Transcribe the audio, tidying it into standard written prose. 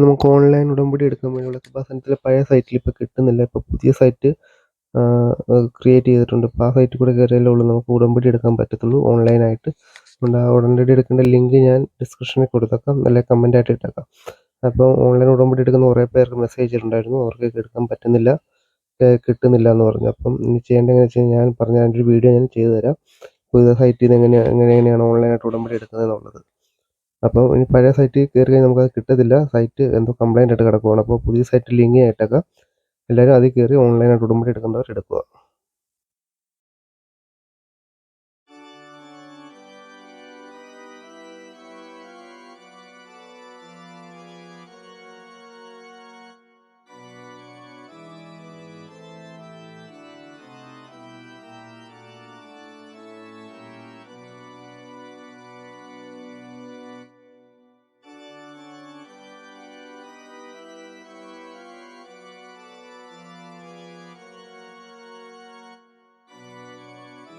നമുക്ക് ഓൺലൈൻ ഉടമ്പടി എടുക്കാൻ വേണ്ടിയുള്ള കൃപാസനത്തിലെ പഴയ സൈറ്റിൽ ഇപ്പോൾ കിട്ടുന്നില്ല. ഇപ്പോൾ പുതിയ സൈറ്റ് ക്രിയേറ്റ് ചെയ്തിട്ടുണ്ട്. അപ്പോൾ ആ സൈറ്റിൽ കൂടെ കയറിയാലേ ഉള്ളൂ നമുക്ക് ഉടമ്പടി എടുക്കാൻ പറ്റത്തുള്ളൂ ഓൺലൈനായിട്ട്. അതുകൊണ്ട് ആ ഉടമ്പടി എടുക്കേണ്ട ലിങ്ക് ഞാൻ ഡിസ്ക്രിപ്ഷനിൽ കൊടുത്തേക്കാം, അല്ലെങ്കിൽ കമൻ്റായിട്ട് ഇട്ടേക്കാം. അപ്പോൾ ഓൺലൈൻ ഉടമ്പടി എടുക്കുന്ന കുറേ പേർക്ക് മെസ്സേജ് ഇട്ടിട്ടുണ്ടായിരുന്നു, അവർക്കൊക്കെ എടുക്കാൻ പറ്റുന്നില്ല, കിട്ടുന്നില്ല എന്ന് പറഞ്ഞു. അപ്പം ഇനി ചെയ്യേണ്ടത് എങ്ങനെയാണെന്ന് വെച്ച് കഴിഞ്ഞാൽ ഞാൻ പറഞ്ഞ അതിൻ്റെ ഒരു വീഡിയോ ഞാൻ ചെയ്തു തരാം. പുതിയ സൈറ്റിൽ നിന്ന് എങ്ങനെയാണ് ഓൺലൈനായിട്ട് ഉടമ്പടി എടുക്കുന്നത് എന്നുള്ളത്. അപ്പോൾ ഇനി പഴയ സൈറ്റിൽ കയറി കഴിഞ്ഞാൽ നമുക്കത് കിട്ടത്തില്ല. സൈറ്റ് എന്തോ കംപ്ലൈൻ്റ് ആയിട്ട് കിടക്കുവാണ്. അപ്പോൾ പുതിയ സൈറ്റ് ലിങ്ക് ഞാൻ ഇട്ടേക്കാം. എല്ലാവരും അതിൽ കയറി ഓൺലൈനായിട്ട് ഉടമ്പടി എടുക്കേണ്ടവർ എടുക്കുക.